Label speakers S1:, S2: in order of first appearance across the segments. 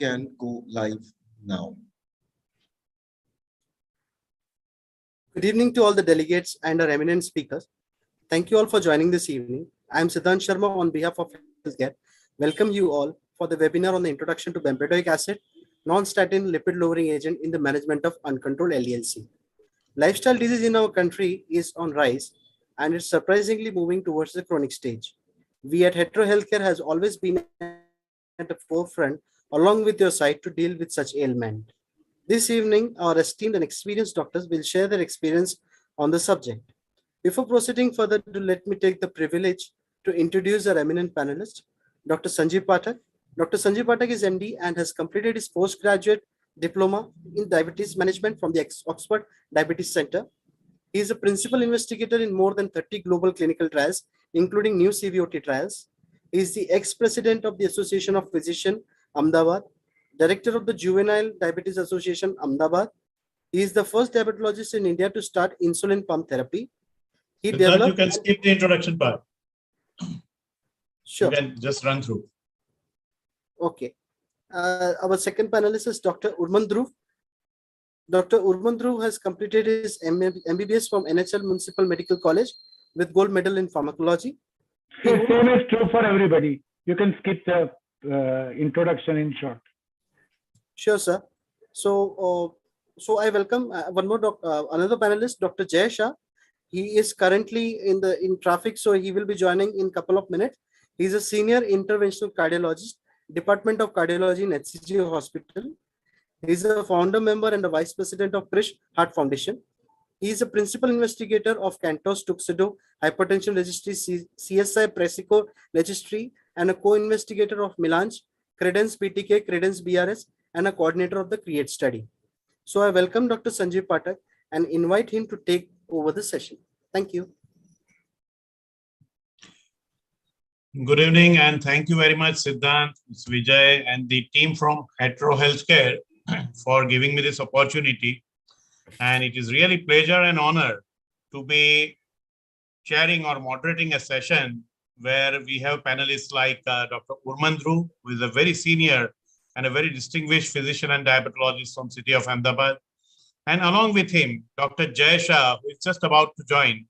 S1: can go live now.
S2: Good evening to all the delegates and our eminent speakers. Thank you all for joining this evening. I am Siddhant Sharma on behalf of Healthcare. Welcome you all for the webinar on the introduction to Bempedoic acid, non-statin lipid lowering agent in the management of uncontrolled LDL-C. Lifestyle disease in our country is on rise and it's surprisingly moving towards the chronic stage. We at Hetero Healthcare has always been at the forefront along with your side to deal with such ailment. This evening, our esteemed and experienced doctors will share their experience on the subject. Before proceeding further, let me take the privilege to introduce our eminent panelist, Dr. Sanjeev Pathak. Dr. Sanjeev Pathak is MD and has completed his postgraduate diploma in diabetes management from the Oxford Diabetes Center. He is a principal investigator in more than 30 global clinical trials, including new CVOT trials. He is the ex-president of the Association of Physicians, Ahmedabad, director of the Juvenile Diabetes Association, Ahmedabad. He is the first diabetologist in India to start insulin pump therapy.
S3: You can skip the introduction part.
S2: Sure.
S3: You can just run through.
S2: Okay. Our second panelist is Dr. Urman Dhruv. Dr. Urman Dhruv has completed his MBBS from NHL Municipal Medical College with gold medal in pharmacology.
S4: So same is true for everybody. You can skip the introduction in short.
S2: Sure, sir. So I welcome another panelist, Dr. Jay Shah. He is currently in traffic, so he will be joining in a couple of minutes. He is a senior interventional cardiologist, Department of Cardiology in HCG Hospital. He is a founder member and a vice president of Krish Heart Foundation. He is a principal investigator of Cantos Tuxedo Hypertension Registry, CSI Presico Registry, and a co-investigator of Melange, Credence BTK, Credence BRS, and a coordinator of the CREATE study. So I welcome Dr. Sanjeev Pathak and invite him to take over the session. Thank you.
S3: Good evening and thank you very much, Siddhant, Vijay, and the team from Hetero Healthcare for giving me this opportunity. And it is really pleasure and honor to be chairing or moderating a session where we have panelists like Dr. Urman Dhruv, who is a very senior and a very distinguished physician and diabetologist from city of Ahmedabad. And along with him, Dr. Jay Shah, who is just about to join,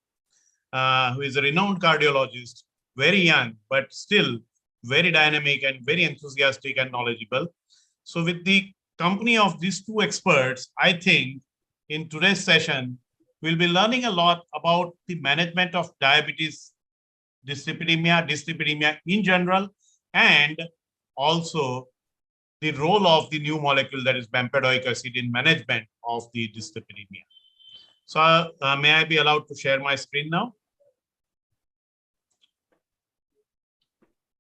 S3: who is a renowned cardiologist, very young, but still very dynamic and very enthusiastic and knowledgeable. So with the company of these two experts, I think in today's session, we'll be learning a lot about the management of diabetes, dyslipidemia in general, and also the role of the new molecule that is bempedoic acid in management of the dyslipidemia. So may I be allowed to share my screen now?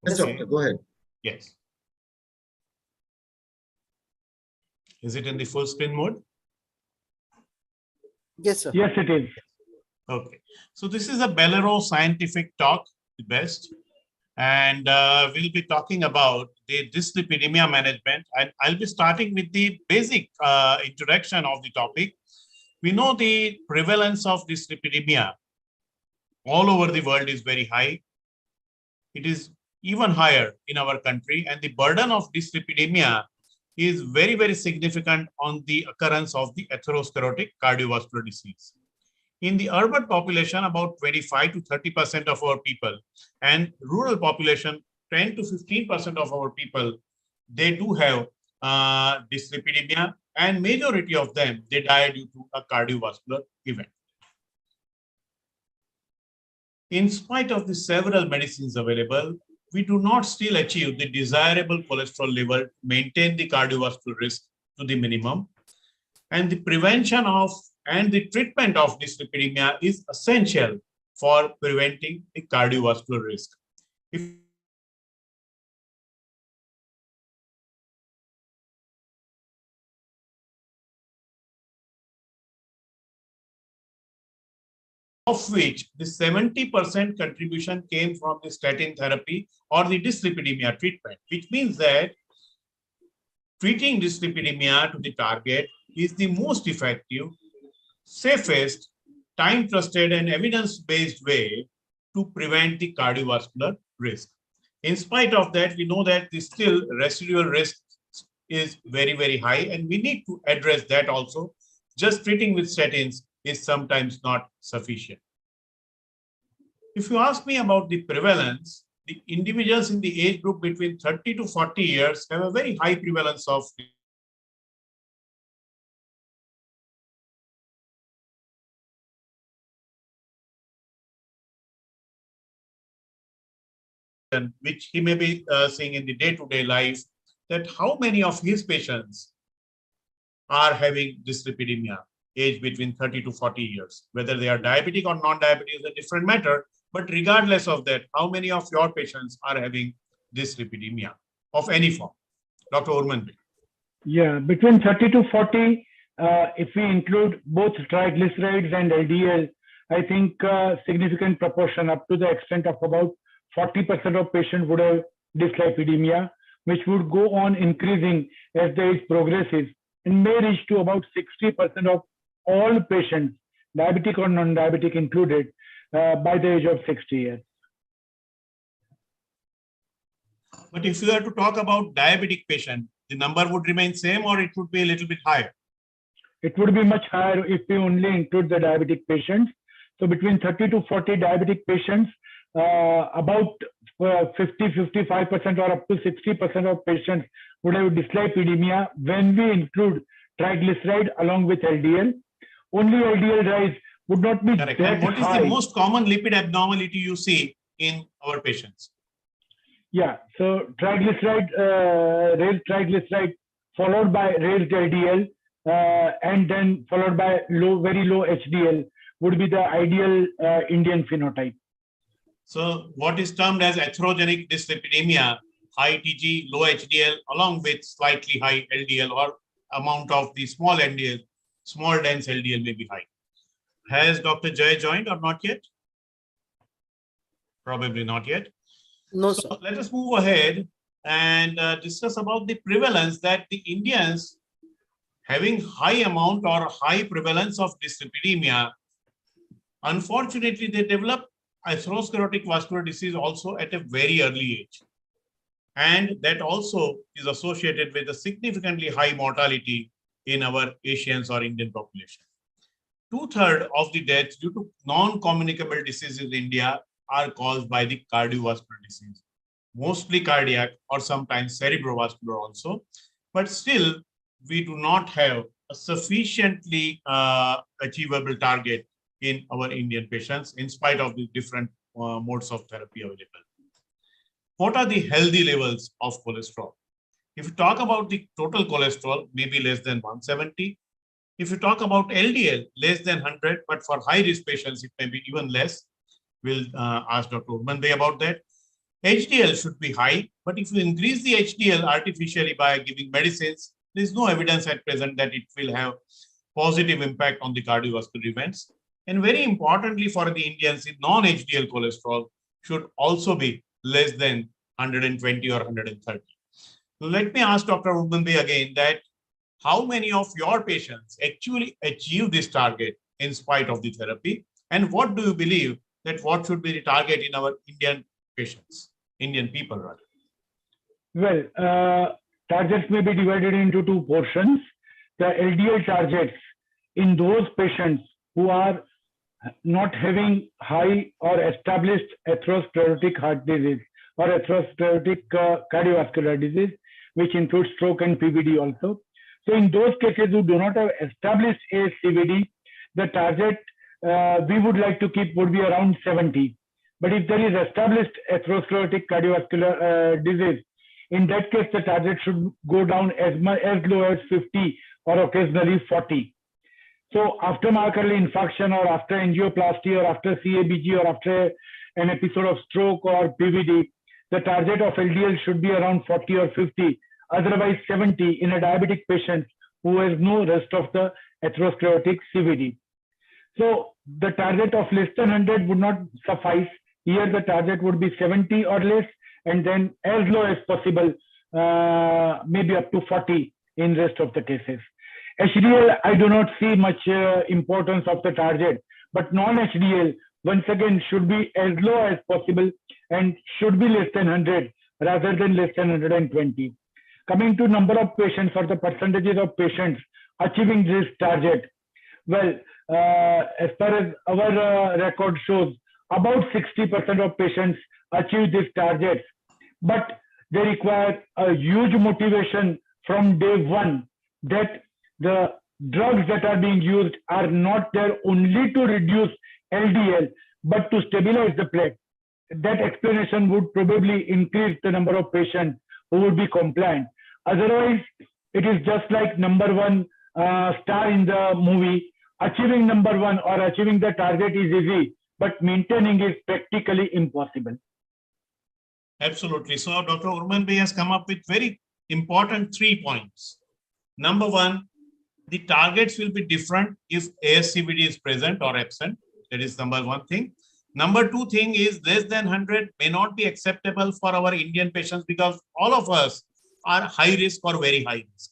S1: Yes, doctor, go ahead.
S3: Yes. Is it in the full screen mode?
S2: Yes, sir.
S4: Yes, it is.
S3: Okay. So this is a BELRO scientific talk, the best. And we'll be talking about the dyslipidemia management. And I'll be starting with the basic introduction of the topic. We know the prevalence of dyslipidemia all over the world is very high. It is even higher in our country. And the burden of dyslipidemia is very, very significant on the occurrence of the atherosclerotic cardiovascular disease. In the urban population, about 25 to 30% of our people, and rural population, 10 to 15% of our people, they do have dyslipidemia, and majority of them, they die due to a cardiovascular event. In spite of the several medicines available, we do not still achieve the desirable cholesterol level, maintain the cardiovascular risk to the minimum. And the prevention of and the treatment of dyslipidemia is essential for preventing the cardiovascular risk. Of which the 70% contribution came from the statin therapy or the dyslipidemia treatment, which means that treating dyslipidemia to the target is the most effective, safest, time-trusted and evidence-based way to prevent the cardiovascular risk. In spite of that, we know that the still residual risk is very, very high, and we need to address that also. Just treating with statins is sometimes not sufficient. If you ask me about the prevalence, the individuals in the age group between 30 to 40 years have a very high prevalence of which he may be seeing in the day-to-day life, that how many of his patients are having dyslipidemia, age between 30 to 40 years. Whether they are diabetic or non-diabetic is a different matter, but regardless of that, how many of your patients are having dyslipidemia of any form? Dr. Urmanbi.
S4: Yeah, between 30 to 40, if we include both triglycerides and LDL, I think significant proportion up to the extent of about 40% of patients would have dyslipidemia, which would go on increasing as the age progresses and may reach to about 60% of all patients, diabetic or non-diabetic included, by the age of 60 years.
S3: But if you are to talk about diabetic patient, the number would remain same or it would be a little bit higher?
S4: It would be much higher if we only include the diabetic patients. So between 30 to 40 diabetic patients, about 50-55% or up to 60% of patients would have dyslipidemia when we include triglyceride along with LDL. Only LDL rise would not be
S3: correct.
S4: that
S3: And what is
S4: high.
S3: the most common lipid abnormality you see in our patients?
S4: Yeah, so triglyceride, raised triglyceride followed by raised LDL and then followed by very low HDL would be the ideal Indian phenotype.
S3: So what is termed as atherogenic dyslipidemia, high TG, low HDL, along with slightly high LDL or amount of the small LDL, small dense LDL may be high. Has Dr. Jay joined or not yet? Probably not yet.
S2: No,
S3: So
S2: sir.
S3: let us move ahead and discuss about the prevalence that the Indians having high amount or high prevalence of dyslipidemia, unfortunately, they develop atherosclerotic vascular disease also at a very early age. And that also is associated with a significantly high mortality in our Asians or Indian population. 2/3 of the deaths due to non-communicable diseases in India are caused by the cardiovascular disease, mostly cardiac or sometimes cerebrovascular also. But still, we do not have a sufficiently achievable target in our Indian patients in spite of the different modes of therapy available. What are the healthy levels of cholesterol? If you talk about the total cholesterol, maybe less than 170. If you talk about LDL, less than 100, but for high-risk patients, it may be even less. We'll ask Dr. Urmanbi about that. HDL should be high, but if you increase the HDL artificially by giving medicines, there is no evidence at present that it will have positive impact on the cardiovascular events. And very importantly for the Indians, the non-HDL cholesterol should also be less than 120 or 130. So let me ask Dr. Urmanbi again that how many of your patients actually achieve this target in spite of the therapy? And what do you believe that what should be the target in our Indian patients, Indian people rather?
S4: Well, targets may be divided into two portions. The LDL targets in those patients who are not having high or established atherosclerotic heart disease or atherosclerotic cardiovascular disease, which includes stroke and PVD also. So in those cases who do not have established ASCVD, the target we would like to keep would be around 70. But if there is established atherosclerotic cardiovascular disease, in that case, the target should go down as low as 50 or occasionally 40. So after myocardial infarction or after angioplasty or after CABG or after an episode of stroke or PVD, the target of LDL should be around 40 or 50, otherwise 70 in a diabetic patient who has no rest of the atherosclerotic CVD. So the target of less than 100 would not suffice. Here the target would be 70 or less, and then as low as possible, maybe up to 40 in rest of the cases. HDL, I do not see much importance of the target, but non-HDL, once again, should be as low as possible and should be less than 100 rather than less than 120. coming to number of patients or the percentages of patients achieving this target, well, as far as our record shows, about 60% of patients achieve these targets, but they require a huge motivation from day one that the drugs that are being used are not there only to reduce LDL, but to stabilize the plaque. That explanation would probably increase the number of patients who would be compliant. Otherwise, it is just like number one star in the movie. Achieving number one or achieving the target is easy, but maintaining is practically impossible.
S3: Absolutely. So Dr. Urman Bey has come up with very important 3 points. Number one, the targets will be different if ASCVD is present or absent. That is number one thing. Number two thing is less than 100 may not be acceptable for our Indian patients because all of us are high risk or very high risk.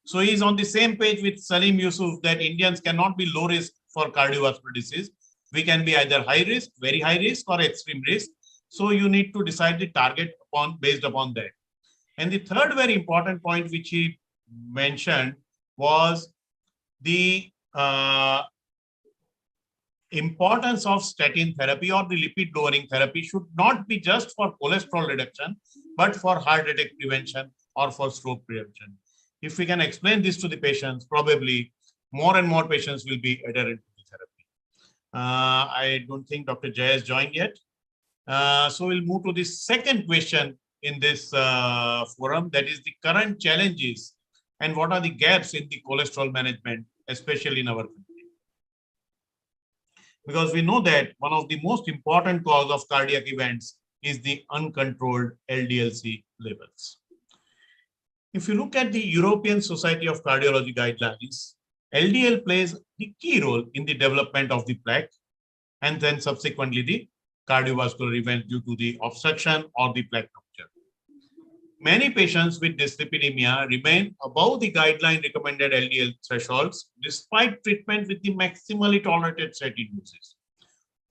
S3: So he's on the same page with Salim Yusuf that Indians cannot be low risk for cardiovascular disease. We can be either high risk, very high risk, or extreme risk. So you need to decide the target based upon that. And the third very important point which he mentioned was the importance of statin therapy or the lipid lowering therapy should not be just for cholesterol reduction, but for heart attack prevention or for stroke prevention. If we can explain this to the patients, probably more and more patients will be adherent to the therapy. I don't think Dr. Jay has joined yet. So we'll move to the second question in this forum, that is the current challenges and what are the gaps in the cholesterol management, especially in our country. Because we know that one of the most important cause of cardiac events is the uncontrolled LDL-C levels. If you look at the European Society of Cardiology guidelines, LDL plays the key role in the development of the plaque and then subsequently the cardiovascular event due to the obstruction or the plaque rupture. Many patients with dyslipidemia remain above the guideline recommended LDL thresholds despite treatment with the maximally tolerated statin uses,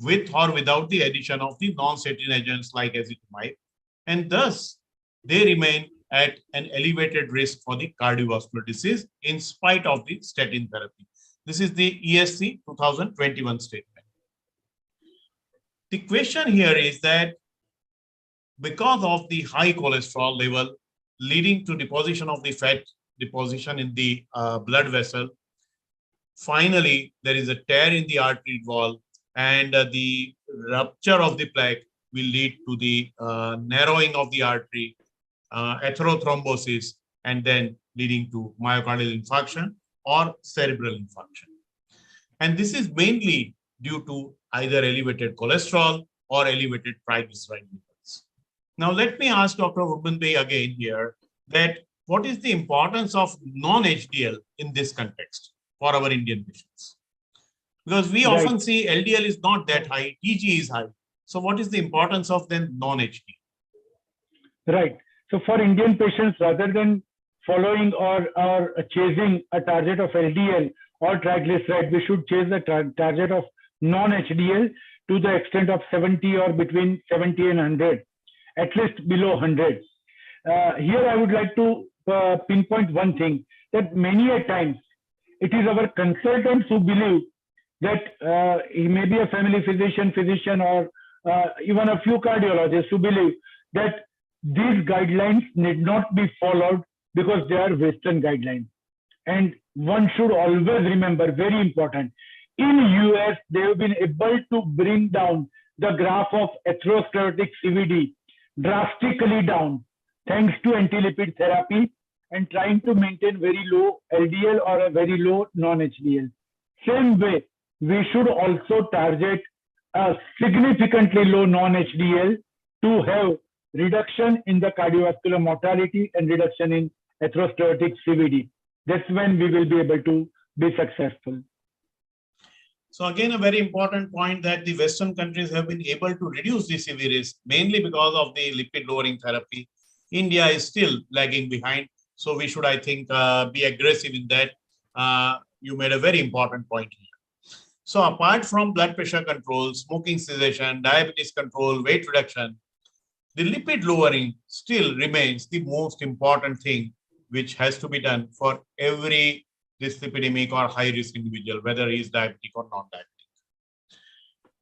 S3: with or without the addition of the non-statin agents like ezetimibe, and thus they remain at an elevated risk for the cardiovascular disease in spite of the statin therapy. This is the ESC 2021 statement. The question here is that because of the high cholesterol level leading to deposition of the fat deposition in the blood vessel, finally there is a tear in the artery wall and the rupture of the plaque will lead to the narrowing of the artery, atherothrombosis, and then leading to myocardial infarction or cerebral infarction. And this is mainly due to either elevated cholesterol or elevated triglyceride levels. Now, let me ask Dr. Urban Bey again here that what is the importance of non-HDL in this context for our Indian patients? Because we often see LDL is not that high, TG is high. So what is the importance of then non-HDL?
S4: Right. So for Indian patients, rather than following or chasing a target of LDL or triglyceride, we should chase the target of non-HDL to the extent of 70 or between 70 and 100, at least below 100. Here I would like to pinpoint one thing, that many a times it is our consultants who believe that he may be a family physician or even a few cardiologists who believe that these guidelines need not be followed because they are Western guidelines. And one should always remember, very important, in US, they have been able to bring down the graph of atherosclerotic CVD drastically down, thanks to anti-lipid therapy and trying to maintain very low LDL or a very low non-HDL. Same way, we should also target a significantly low non-HDL to have reduction in the cardiovascular mortality and reduction in atherosclerotic CVD. That's when we will be able to be successful.
S3: So again, a very important point that the Western countries have been able to reduce the CV risk, mainly because of the lipid lowering therapy. India is still lagging behind. So we should, I think, be aggressive in that. You made a very important point here. So apart from blood pressure control, smoking cessation, diabetes control, weight reduction, the lipid lowering still remains the most important thing which has to be done for every dyslipidemic or high-risk individual, whether he is diabetic or non-diabetic.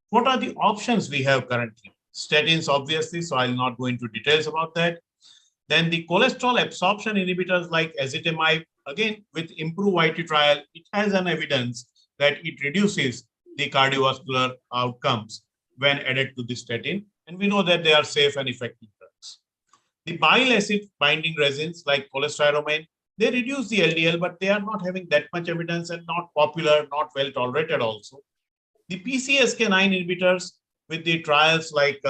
S3: What are the options we have currently? Statins, obviously, so I'll not go into details about that. Then the cholesterol absorption inhibitors like ezetimibe, again, with improved YT trial, it has an evidence that it reduces the cardiovascular outcomes when added to the statin. And we know that they are safe and effective drugs. The bile acid binding resins like cholestyramine, they reduce the LDL, but they are not having that much evidence and not popular, not well tolerated also. The PCSK9 inhibitors with the trials like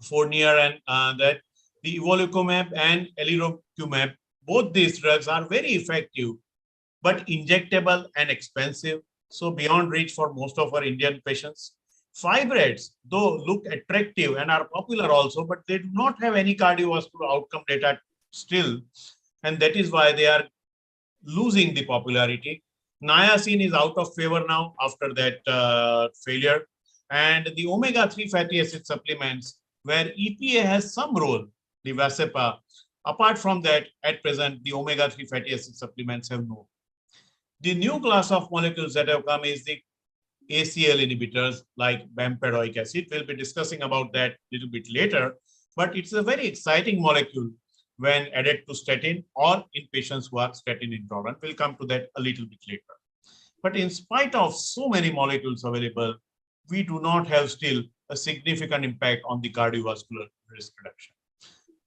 S3: Fournier and that the evolocumab and alirocumab, both these drugs are very effective, but injectable and expensive, so beyond reach for most of our Indian patients. Fibrates, though, look attractive and are popular also, but they do not have any cardiovascular outcome data still, and that is why they are losing the popularity. Niacin is out of favor now after that failure, and the omega-3 fatty acid supplements, where EPA has some role, the Vascepa. Apart from that, at present, the omega-3 fatty acid supplements have no. The new class of molecules that have come is the ACL inhibitors like Bempedoic acid. We'll be discussing about that a little bit later, but it's a very exciting molecule when added to statin or in patients who are statin intolerant. We'll come to that a little bit later. But in spite of so many molecules available, we do not have still a significant impact on the cardiovascular risk reduction,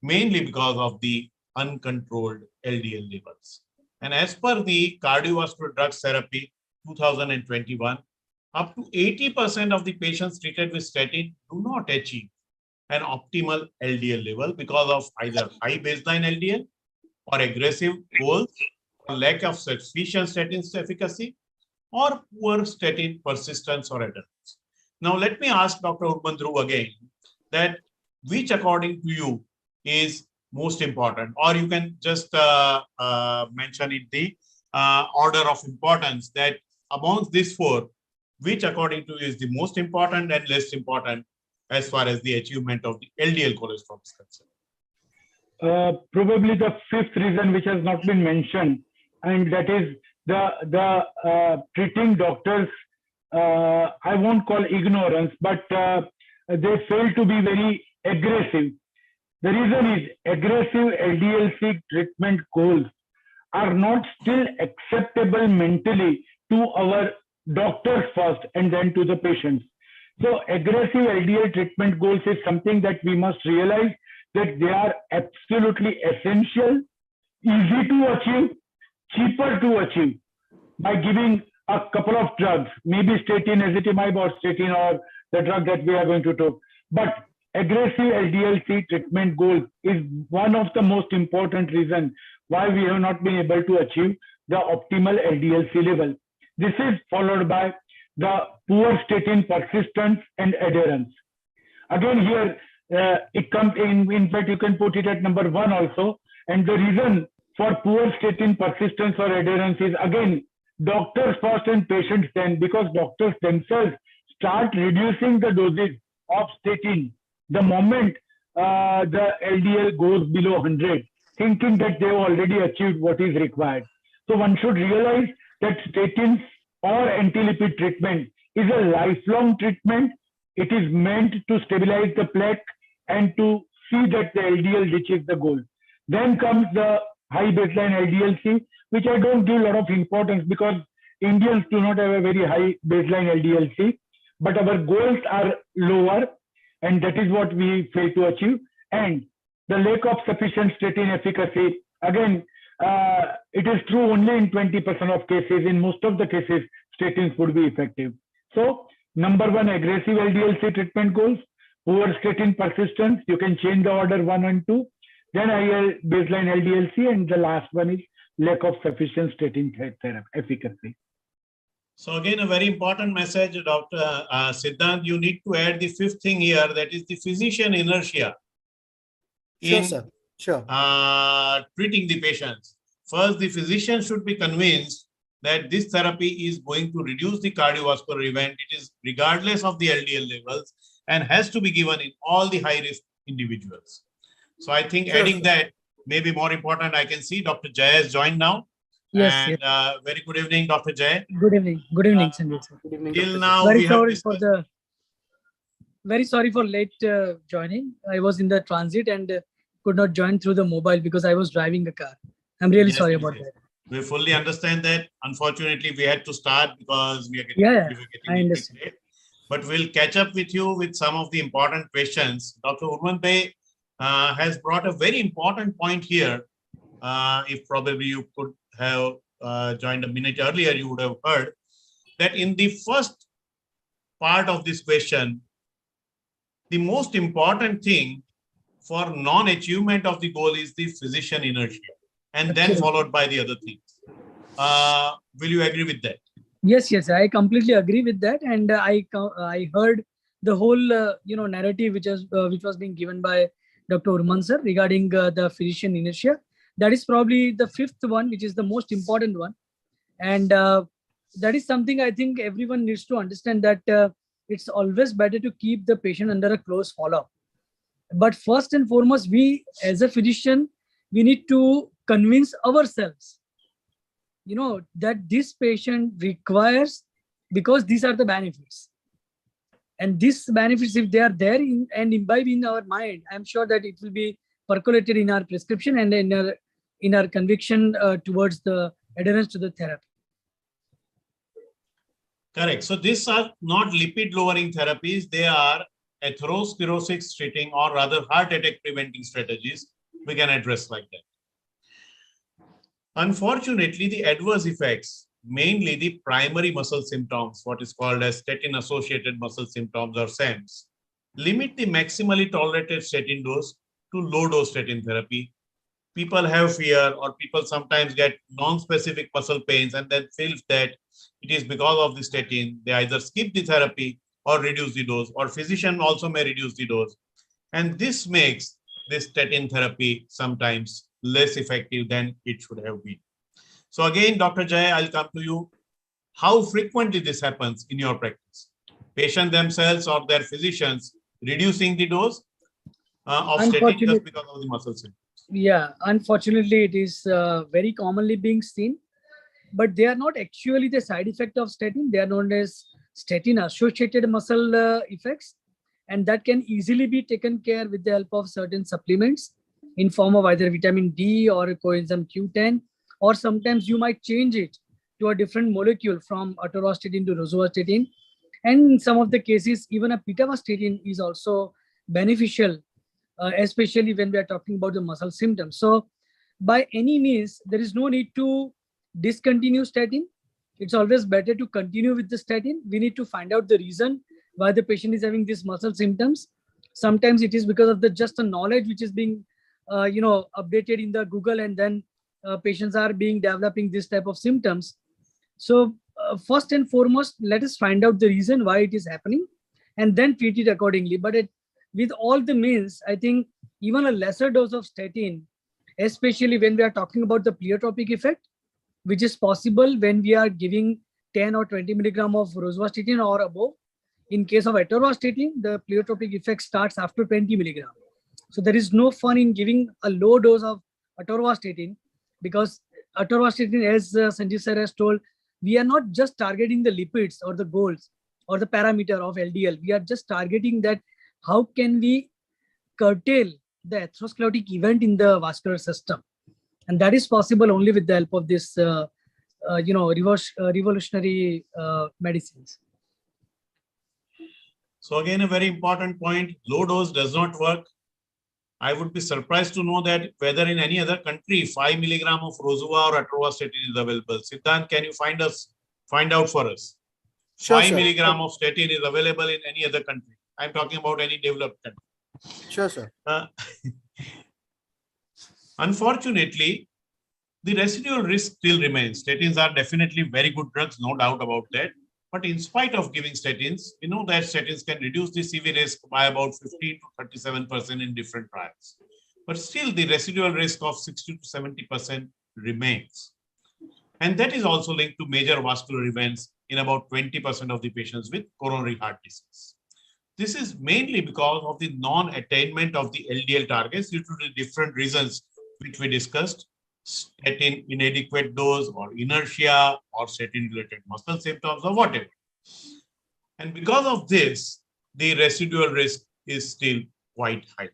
S3: mainly because of the uncontrolled LDL levels. And as per the cardiovascular drugs therapy 2021, up to 80% of the patients treated with statin do not achieve an optimal LDL level because of either high baseline LDL or aggressive goals or lack of sufficient statin efficacy or poor statin persistence or adherence. Now, let me ask Dr. Urban again that which according to you is most important, or you can just mention it the order of importance that amongst these four, which according to you is the most important and less important as far as the achievement of the LDL cholesterol is concerned?
S4: Probably the fifth reason which has not been mentioned, and that is the treating doctors, I won't call ignorance, but they fail to be very aggressive. The reason is aggressive LDL-C treatment goals are not still acceptable mentally to our doctors first and then to the patients. So aggressive LDL treatment goals is something that we must realize that they are absolutely essential, easy to achieve, cheaper to achieve by giving a couple of drugs, maybe statin, ezetimibe or statin or the drug that we are going to talk. But aggressive LDL-C treatment goals is one of the most important reasons why we have not been able to achieve the optimal LDL-C level. This is followed by the poor statin persistence and adherence. Again, here it comes in fact, you can put it at number one also. And the reason for poor statin persistence or adherence is again, doctors first and patients then, because doctors themselves start reducing the dosage of statin the moment the LDL goes below 100, thinking that they have already achieved what is required. So one should realize that statins or anti-lipid treatment is a lifelong treatment. It is meant to stabilize the plaque and to see that the LDL reaches the goal. Then comes the high baseline LDL-C, which I don't give a lot of importance because Indians do not have a very high baseline LDL-C, but our goals are lower, and that is what we fail to achieve. And the lack of sufficient statin efficacy, again, it is true only in 20% of cases. In most of the cases, statins would be effective. So, number one, aggressive LDL-C treatment goals, poor statin persistence, you can change the order 1 and 2, then higher baseline LDL-C, and the last one is lack of sufficient statin efficacy.
S3: So again, a very important message, Dr. Siddhant, you need to add the fifth thing here, that is the physician inertia in treating the patients. First, the physician should be convinced that this therapy is going to reduce the cardiovascular event. It is regardless of the LDL levels and has to be given in all the high-risk individuals. So I think adding that maybe more important, I can see Dr. Jay has joined now.
S5: Yes,
S3: And
S5: yes.
S3: very good evening, Dr. Jay.
S5: Good evening. Good evening, Sanjeev sir.
S2: Good evening,
S3: Till
S2: Dr.
S3: now,
S5: Very
S3: we have
S5: sorry for
S3: discussed.
S5: very sorry for late joining. I was in the transit and could not join through the mobile because I was driving a car. I'm really
S3: Yes,
S5: sorry
S3: yes,
S5: about
S3: yes.
S5: that.
S3: We fully understand that. Unfortunately, we had to start because we were getting,
S5: Yeah,
S3: we were getting
S5: I
S3: a little bit
S5: understand.
S3: late. But we'll catch up with you with some of the important questions. Dr. Urman Bey has brought a very important point here. If probably you could have joined a minute earlier, you would have heard that in the first part of this question, the most important thing for non-achievement of the goal is the physician inertia, and then
S5: Absolutely.
S3: followed by the other things. Will you agree with that?
S5: Yes, yes, I completely agree with that, and I heard the whole narrative which was being given by Dr. Urman sir regarding the physician inertia. That is probably the fifth one, which is the most important one, and that is something I think everyone needs to understand, that it's always better to keep the patient under a close follow-up. But first and foremost, we as a physician, we need to convince ourselves that this patient requires, because these are the benefits, and these benefits, if they are there and imbibe in our mind, I'm sure that it will be percolated in our prescription and in our conviction towards the adherence to the therapy.
S3: Correct. So these are not lipid lowering therapies. They are atherosclerosis treating, or rather heart attack preventing strategies we can address like that. Unfortunately, the adverse effects, mainly the primary muscle symptoms, what is called as statin-associated muscle symptoms or SAMs, limit the maximally tolerated statin dose to low-dose statin therapy. People have fear, or people sometimes get non-specific muscle pains and then feel that it is because of the statin. They either skip the therapy or reduce the dose, or physician also may reduce the dose. And this makes this statin therapy sometimes less effective than it should have been. So again, Dr. Jay, I'll come to you. How frequently this happens in your practice? Patients themselves or their physicians reducing the dose of statin just because of the muscle symptoms?
S5: Yeah, unfortunately, it is very commonly being seen, but they are not actually the side effect of statin. They are known as statin-associated muscle effects, and that can easily be taken care with the help of certain supplements in form of either vitamin D or coenzyme Q10, or sometimes you might change it to a different molecule from atorvastatin to rosuvastatin. And in some of the cases, even a pitavastatin is also beneficial, especially when we are talking about the muscle symptoms. So by any means, there is no need to discontinue statin. It's always better to continue with the statin. We need to find out the reason why the patient is having these muscle symptoms. Sometimes it is because of just the knowledge which is being updated in the Google, and then patients are developing this type of symptoms. So first and foremost, let us find out the reason why it is happening and then treat it accordingly. But with all the means, I think even a lesser dose of statin, especially when we are talking about the pleiotropic effect, which is possible when we are giving 10 or 20 milligram of rosuvastatin or above. In case of atorvastatin, the pleiotropic effect starts after 20 milligram. So there is no fun in giving a low dose of atorvastatin, because atorvastatin, as Sanjeev sir has told, we are not just targeting the lipids or the goals or the parameter of LDL. We are just targeting that how can we curtail the atherosclerotic event in the vascular system. And that is possible only with the help of this revolutionary medicines.
S3: So again, a very important point, low dose does not work. I would be surprised to know that whether in any other country, 5 milligram of rosuva or atorvastatin is available. Siddhant, can you find out for us?
S2: Sure,
S3: 5
S2: sir.
S3: milligram of statin is available in any other country. I'm talking about any developed country.
S2: Sure, sir.
S3: Unfortunately, the residual risk still remains. Statins are definitely very good drugs, no doubt about that. But in spite of giving statins, we know that statins can reduce the CV risk by about 15 to 37% in different trials. But still, the residual risk of 60 to 70% remains. And that is also linked to major vascular events in about 20% of the patients with coronary heart disease. This is mainly because of the non-attainment of the LDL targets due to the different reasons which we discussed, statin inadequate dose or inertia or statin-related muscle symptoms or whatever. And because of this, the residual risk is still quite high.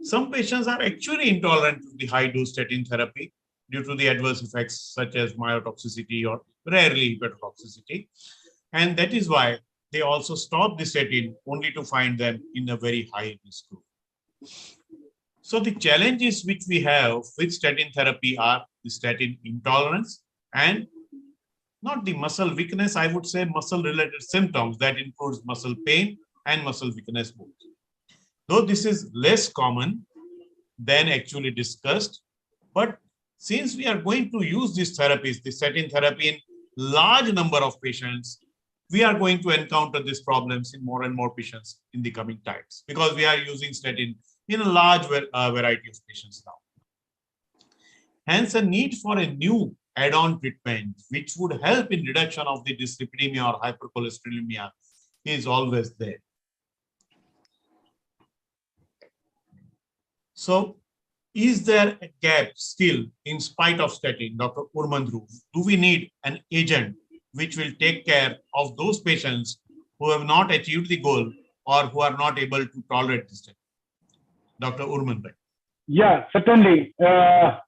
S3: Some patients are actually intolerant to the high-dose statin therapy due to the adverse effects such as myotoxicity or rarely hepatotoxicity. And that is why they also stop the statin only to find them in a very high risk group. So the challenges which we have with statin therapy are the statin intolerance and not the muscle weakness, I would say muscle-related symptoms that includes muscle pain and muscle weakness both. Though this is less common than actually discussed, but since we are going to use these therapies, the statin therapy in large number of patients, we are going to encounter these problems in more and more patients in the coming times because we are using statin in a large variety of patients now. Hence, a need for a new add-on treatment which would help in reduction of the dyslipidemia or hypercholesterolemia is always there. So, is there a gap still in spite of statin, Dr. Urmandru? Do we need an agent which will take care of those patients who have not achieved the goal or who are not able to tolerate the statin? Dr. Urmandru.
S4: Yeah, certainly. As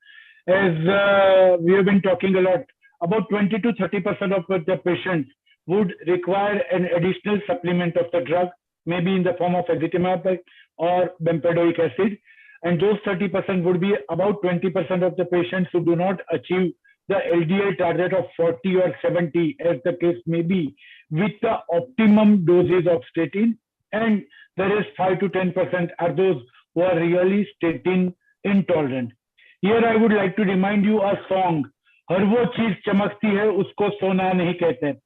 S4: we have been talking a lot, about 20 to 30% of the patients would require an additional supplement of the drug, maybe in the form of ezetimibe or bempedoic acid. And those 30% would be about 20% of the patients who do not achieve the LDL target of 40 or 70, as the case may be, with the optimum doses of statin. And there is 5 to 10% are those who are really statin intolerant. Here I would like to remind you a song, हर वो चीज चमकती है उसको सोना नहीं कहते.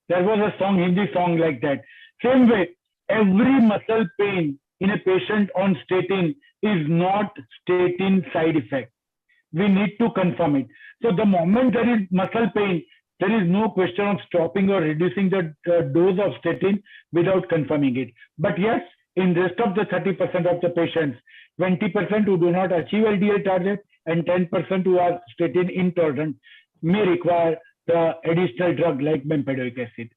S4: There was a song, Hindi song like that. Same way, every muscle pain in a patient on statin is not statin side effect. We need to confirm it. So the moment there is muscle pain, there is no question of stopping or reducing the dose of statin without confirming it. But yes, in rest of the 30% of the patients, 20% who do not achieve LDL target and 10% who are statin intolerant may require the additional drug like bempedoic acid.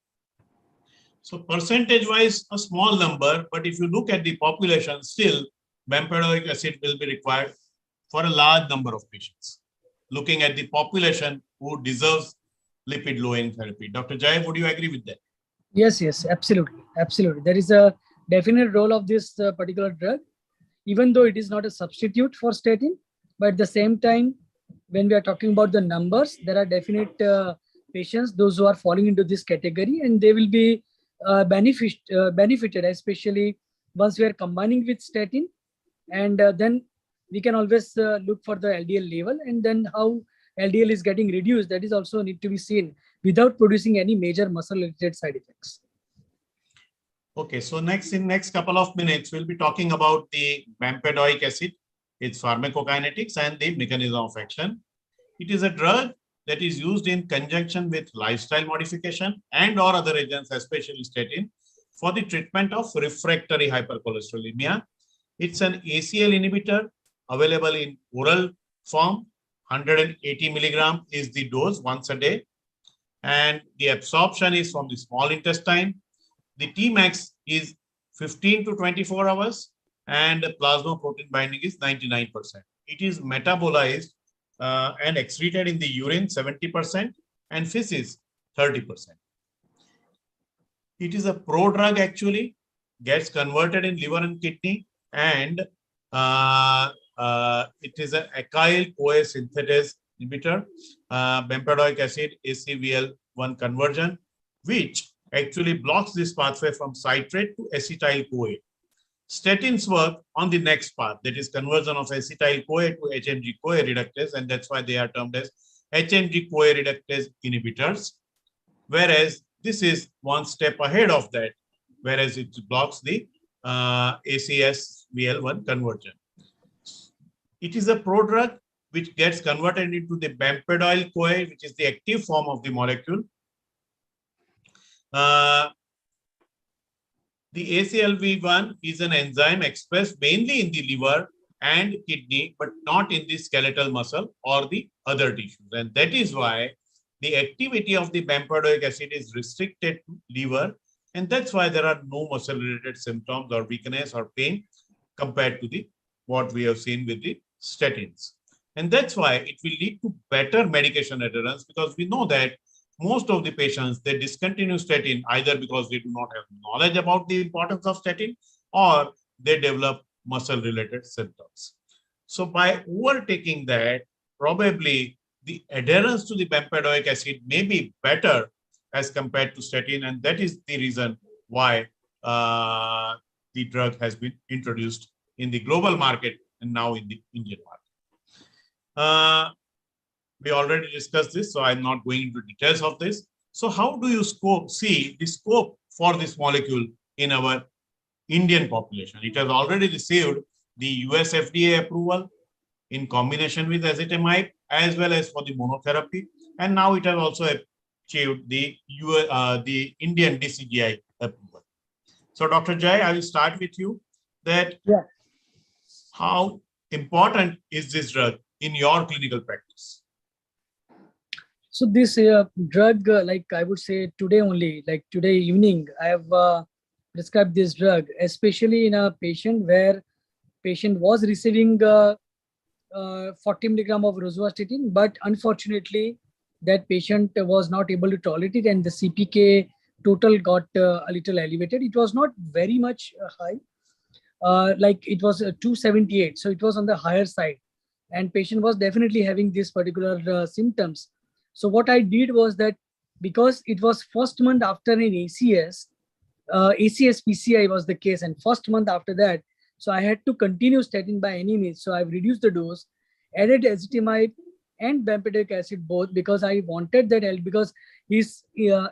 S3: So percentage-wise, a small number, but if you look at the population, still bempedoic acid will be required for a large number of patients. Looking at the population who deserves lipid lowering therapy. Dr. Jai, would you agree with that?
S5: Yes, absolutely. There is a definite role of this particular drug, even though it is not a substitute for statin, but at the same time, when we are talking about the numbers, there are definite patients, those who are falling into this category, and they will be benefited, especially once we are combining with statin, and then we can always look for the LDL level, and then how LDL is getting reduced, that is also need to be seen without producing any major muscle-related side effects.
S3: Okay, so in next couple of minutes, we'll be talking about the bempedoic acid, its pharmacokinetics and the mechanism of action. It is a drug that is used in conjunction with lifestyle modification and or other agents, especially statin, for the treatment of refractory hypercholesterolemia. It's an ACL inhibitor available in oral form. 180 milligram is the dose once a day. And the absorption is from the small intestine. The Tmax is 15 to 24 hours and the plasma protein binding is 99%. It is metabolized and excreted in the urine 70% and feces 30%. It is a prodrug actually, gets converted in liver and kidney, and it is an acyl-CoA synthetase inhibitor, bempedoic acid ACVL1 conversion, which actually blocks this pathway from citrate to acetyl-CoA. Statins work on the next path, that is conversion of acetyl-CoA to HMG-CoA reductase, and that's why they are termed as HMG-CoA reductase inhibitors. Whereas this is one step ahead of that, whereas it blocks the ACSVL1 conversion. It is a prodrug which gets converted into the bempedoic-CoA, which is the active form of the molecule. The ACLV1 is an enzyme expressed mainly in the liver and kidney, but not in the skeletal muscle or the other tissues. And that is why the activity of the bempedoic acid is restricted to liver. And that's why there are no muscle-related symptoms or weakness or pain compared to the what we have seen with the statins. And that's why it will lead to better medication adherence, because we know that most of the patients, they discontinue statin either because they do not have knowledge about the importance of statin or they develop muscle-related symptoms. So by overtaking that, probably the adherence to the bempedoic acid may be better as compared to statin, and that is the reason why the drug has been introduced in the global market and now in the Indian market. We already discussed this, so I'm not going into details of this. So how do you see the scope for this molecule in our Indian population? It has already received the US FDA approval in combination with ezetimibe, as well as for the monotherapy. And now it has also achieved the Indian DCGI approval. So Dr. Jai, I will start with you. That how important is this drug in your clinical practice?
S5: So this drug, like I would say today only, like today evening, I have prescribed this drug, especially in a patient where patient was receiving 40 milligram of rosuvastatin, but unfortunately that patient was not able to tolerate it, and the CPK total got a little elevated. It was not very much high, like it was 278, so it was on the higher side, and patient was definitely having these particular symptoms. So what I did was that, because it was first month after an ACS, PCI was the case, and first month after that, so I had to continue statin by any means. So I've reduced the dose, added ezetimibe and bempedoic acid both, because I wanted that, because he's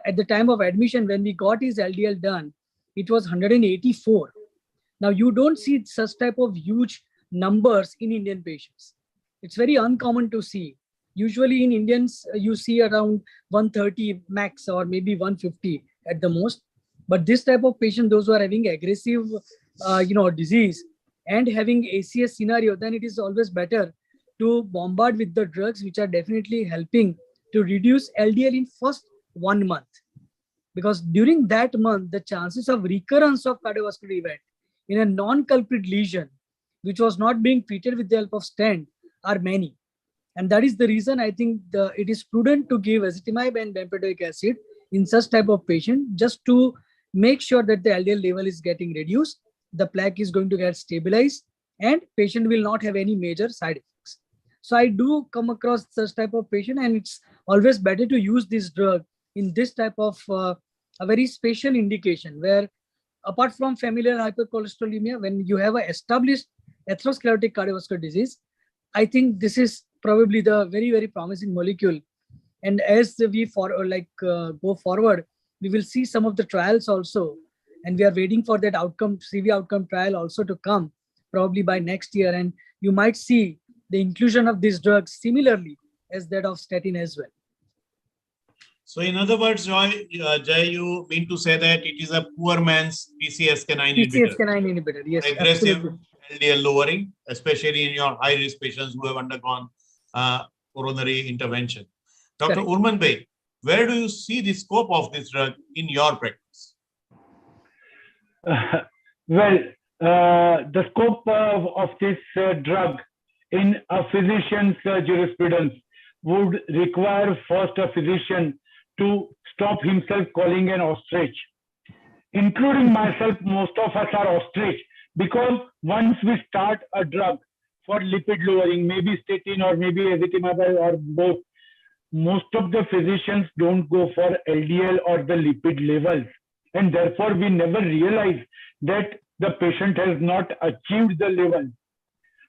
S5: at the time of admission, when we got his LDL done, it was 184. Now you don't see such type of huge numbers in Indian patients. It's very uncommon to see. Usually in Indians, you see around 130 max or maybe 150 at the most. But this type of patient, those who are having aggressive, disease and having ACS scenario, then it is always better to bombard with the drugs which are definitely helping to reduce LDL in first 1 month. Because during that month, the chances of recurrence of cardiovascular event in a non-culprit lesion, which was not being treated with the help of stent, are many. And that is the reason I think it is prudent to give ezetimibe and bempedoic acid in such type of patient, just to make sure that the LDL level is getting reduced, the plaque is going to get stabilized, and patient will not have any major side effects. So I do come across such type of patient, and it's always better to use this drug in this type of a very special indication, where apart from familial hypercholesterolemia, when you have an established atherosclerotic cardiovascular disease, I think this is probably the very, very promising molecule. And as we go forward, we will see some of the trials also. And we are waiting for that CV outcome trial also to come probably by next year. And you might see the inclusion of these drugs similarly as that of statin as well.
S3: So in other words, Jai, you mean to say that it is a poor man's PCSK9 inhibitor?
S5: PCSK9 inhibitor, yes.
S3: Aggressive
S5: Absolutely.
S3: LDL lowering, especially in your high-risk patients who have undergone coronary intervention. Dr.
S5: Correct.
S3: Urman Bey, where do you see the scope of this drug in your practice?
S4: The scope of this drug in a physician's jurisprudence would require first a physician to stop himself calling an ostrich. Including myself, most of us are ostrich, because once we start a drug for lipid lowering, maybe statin or maybe ezetimibe or both, most of the physicians don't go for LDL or the lipid levels. And therefore, we never realize that the patient has not achieved the level.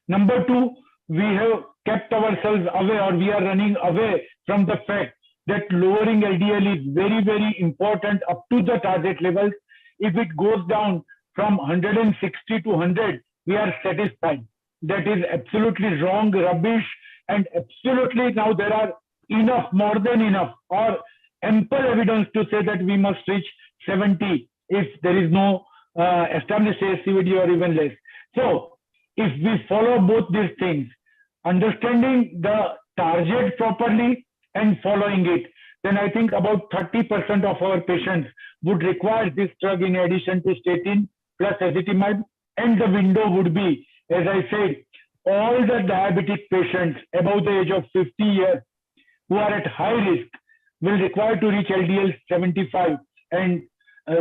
S4: Number two, we have kept ourselves away, or we are running away from the fact that lowering LDL is very, very important up to the target levels. If it goes down from 160 to 100, we are satisfied. That is absolutely wrong, rubbish, and absolutely now there are enough, more than enough, or ample evidence to say that we must reach 70 if there is no established ASCVD or even less. So if we follow both these things, understanding the target properly and following it, then I think about 30% of our patients would require this drug in addition to statin plus ezetimibe. And the window would be, as I said, all the diabetic patients above the age of 50 years who are at high risk will require to reach LDL 75, and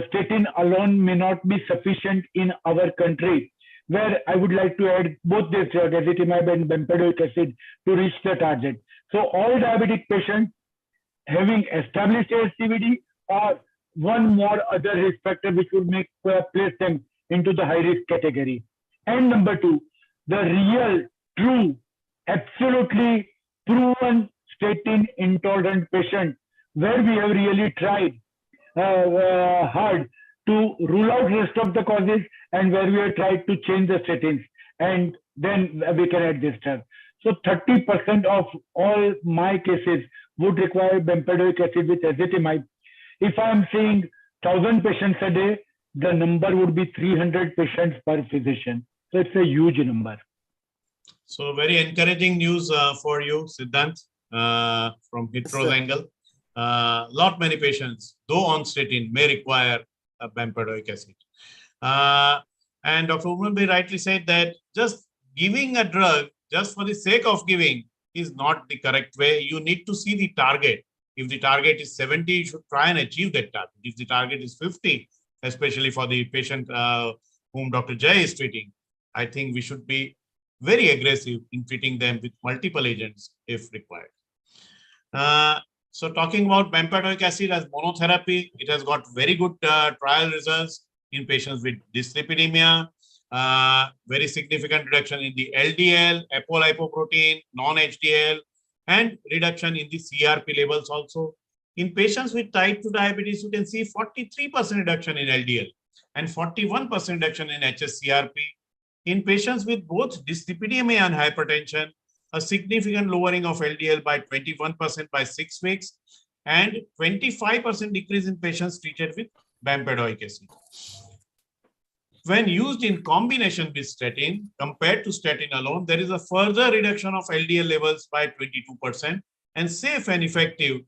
S4: statin alone may not be sufficient in our country, where I would like to add both this drug, ezetimibe and bempedoic acid, to reach the target. So all diabetic patients having established ASCVD or one more other risk factor which would make place them into the high risk category. And number two, the real, true, absolutely proven statin intolerant patient, where we have really tried hard to rule out rest of the causes and where we have tried to change the statins, and then we can add this drug. So 30% of all my cases would require bempedoic acid with ezetimibe. If I am seeing 1,000 patients a day, the number would be 300 patients per physician. So it's a huge number.
S3: So very encouraging news for you, Siddhant, from Hitro's angle. Lot many patients, though on statin, may require a bempedoic acid. And Dr. Urman rightly said that just giving a drug just for the sake of giving is not the correct way. You need to see the target. If the target is 70, you should try and achieve that target. If the target is 50, especially for the patient whom Dr. Jay is treating, I think we should be very aggressive in treating them with multiple agents if required. So talking about bempedoic acid as monotherapy, it has got very good trial results in patients with dyslipidemia, very significant reduction in the LDL, apolipoprotein, non-HDL, and reduction in the CRP levels also. In patients with type 2 diabetes, you can see 43% reduction in LDL and 41% reduction in hsCRP. In patients with both dyslipidemia and hypertension, a significant lowering of LDL by 21% by 6 weeks and 25% decrease in patients treated with bempedoic acid. When used in combination with statin, compared to statin alone, there is a further reduction of LDL levels by 22% and safe and effective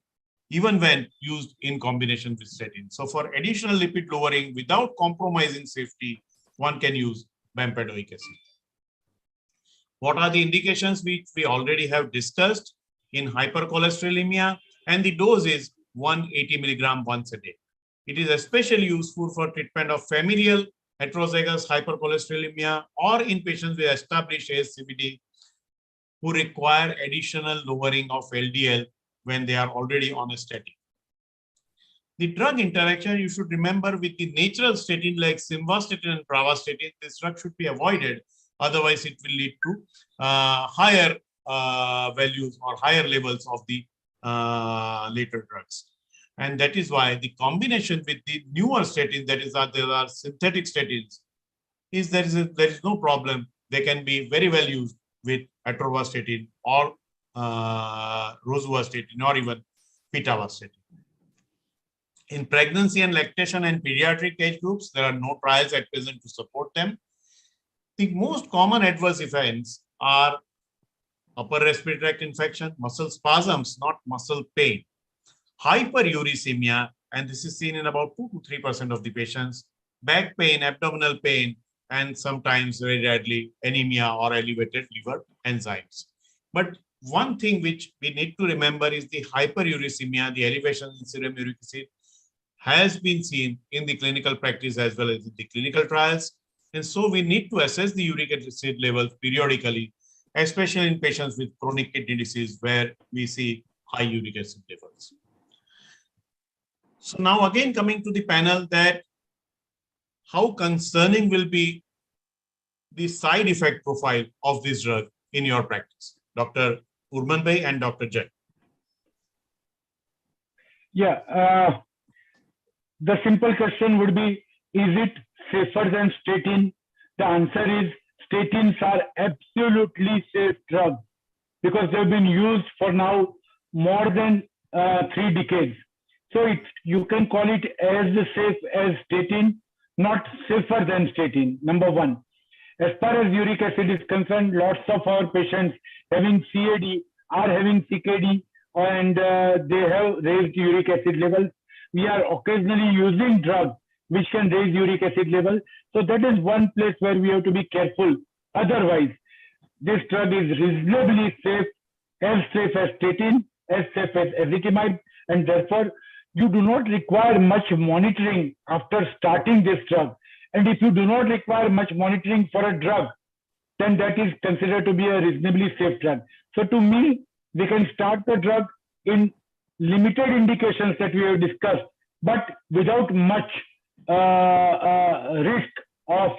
S3: even when used in combination with statin. So for additional lipid lowering without compromising safety, one can use bempedoic acid. What are the indications which we already have discussed in hypercholesterolemia, and the dose is 180 milligram once a day. It is especially useful for treatment of familial heterozygous hypercholesterolemia or in patients with established ASCVD who require additional lowering of LDL when they are already on a statin. The drug interaction you should remember with the natural statin like simvastatin and pravastatin, this drug should be avoided. Otherwise, it will lead to higher values or higher levels of the later drugs. And that is why the combination with the newer statins, that is, there are synthetic statins, is there is no problem. They can be very well used with atorvastatin or rosuvastatin or even pitavastatin. In pregnancy and lactation and pediatric age groups, there are no trials at present to support them. The most common adverse events are upper respiratory tract infection, muscle spasms, not muscle pain, hyperuricemia, and this is seen in about 2 to 3% of the patients, back pain, abdominal pain, and sometimes very rarely anemia or elevated liver enzymes. But one thing which we need to remember is the hyperuricemia, the elevation in serum uric acid, has been seen in the clinical practice as well as in the clinical trials. And so we need to assess the uric acid levels periodically, especially in patients with chronic kidney disease where we see high uric acid levels. So now again coming to the panel, that how concerning will be the side effect profile of this drug in your practice? Dr. Urman Bhai and Dr. Jay.
S4: Yeah, the simple question would be, is it safer than statin? The answer is statins are absolutely safe drugs because they've been used for now more than 3 decades. So you can call it as safe as statin, not safer than statin, number one. As far as uric acid is concerned, lots of our patients having CAD are having CKD, and they have raised uric acid levels. We are occasionally using drugs which can raise uric acid level. So that is one place where we have to be careful. Otherwise, this drug is reasonably safe as statin, as safe as ezetimibe, and therefore you do not require much monitoring after starting this drug. And if you do not require much monitoring for a drug, then that is considered to be a reasonably safe drug. So to me, we can start the drug in limited indications that we have discussed, but without much risk of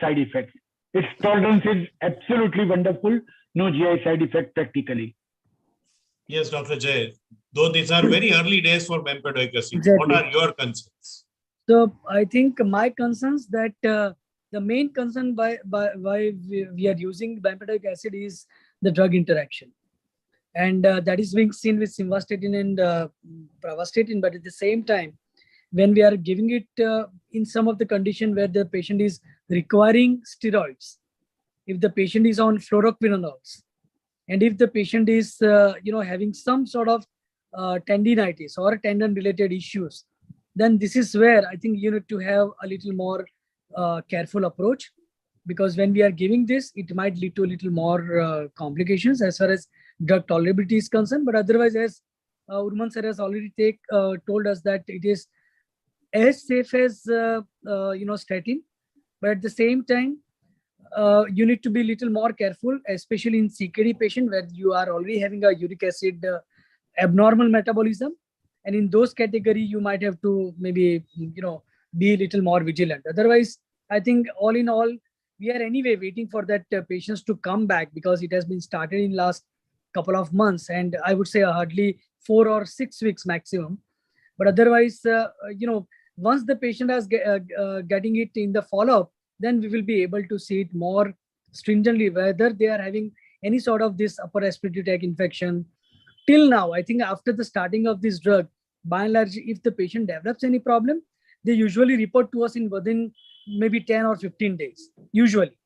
S4: side effects. Its tolerance is absolutely wonderful. No GI side effect practically.
S3: Yes, Dr. Jay, though these are very early days for bempedoic acid,
S5: Exactly.
S3: what are your concerns?
S5: So I think my concerns that the main concern why we are using bempedoic acid is the drug interaction. And that is being seen with simvastatin and pravastatin. But at the same time, when we are giving it in some of the condition where the patient is requiring steroids, if the patient is on fluoroquinolones, and if the patient is having some sort of tendinitis or tendon related issues, then this is where I think you need to have a little more careful approach, because when we are giving this, it might lead to a little more complications as far as drug tolerability is concerned. But otherwise, as Urman sir has already told us that it is as safe as statin, but at the same time, you need to be a little more careful, especially in CKD patient where you are already having a uric acid abnormal metabolism. And in those category, you might have to maybe, be a little more vigilant. Otherwise, I think all in all, we are anyway waiting for that patients to come back, because it has been started in last couple of months. And I would say hardly 4 or 6 weeks maximum. But otherwise, once the patient is getting it in the follow-up, then we will be able to see it more stringently, whether they are having any sort of this upper respiratory tract infection. Till now, I think after the starting of this drug, by and large, if the patient develops any problem, they usually report to us in within maybe 10 or 15 days, usually.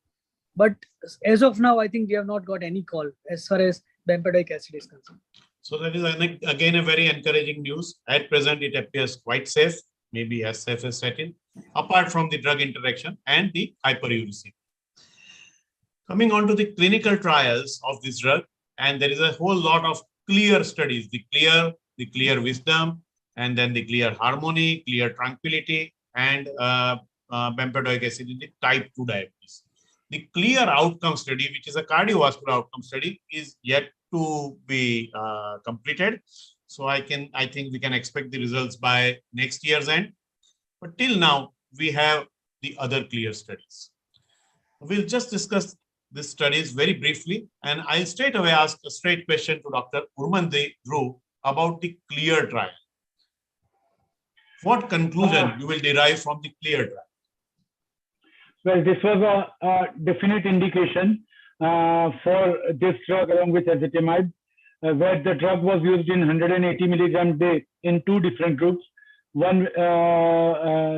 S5: But as of now, I think we have not got any call as far as bempedoic acid is concerned.
S3: So that is again a very encouraging news. At present, it appears quite safe, maybe as safe as statin, apart from the drug interaction and the hyperuricemia. Coming on to the clinical trials of this drug, and there is a whole lot of clear studies, the clear wisdom, and then the clear harmony, clear tranquility, and bempedoic acid in the type 2 diabetes. The clear outcome study, which is a cardiovascular outcome study, is yet to be completed. So I think we can expect the results by next year's end. But till now, we have the other clear studies. We'll just discuss these studies very briefly, and I'll straight away ask a straight question to Dr. Urman Dhruv about the clear trial. What conclusion you will derive from the clear trial?
S4: Well, this was a definite indication for this drug along with ezetimibe, where the drug was used in 180 milligram day in 2 different groups. One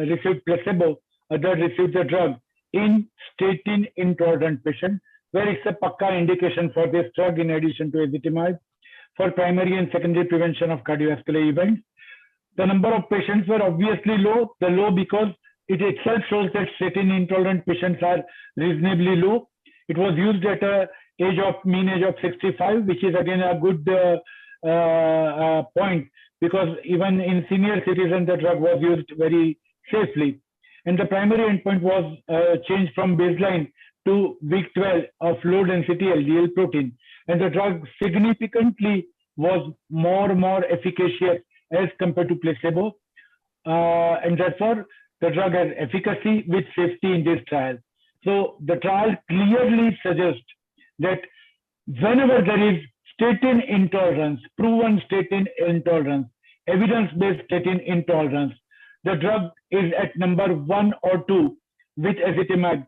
S4: received placebo, other received the drug in statin intolerant patient, where it's a pakka indication for this drug in addition to ezetimibe for primary and secondary prevention of cardiovascular events. The number of patients were obviously low, because it itself shows that statin intolerant patients are reasonably low. It was used at a mean age of 65, which is again a good point, because even in senior citizens, the drug was used very safely. And the primary endpoint was changed from baseline to week 12 of low density LDL protein. And the drug significantly was more efficacious as compared to placebo. And therefore, the drug has efficacy with safety in this trial. So the trial clearly suggests that whenever there is statin intolerance, proven statin intolerance, evidence-based statin intolerance, the drug is at number 1 or 2 with ezetimibe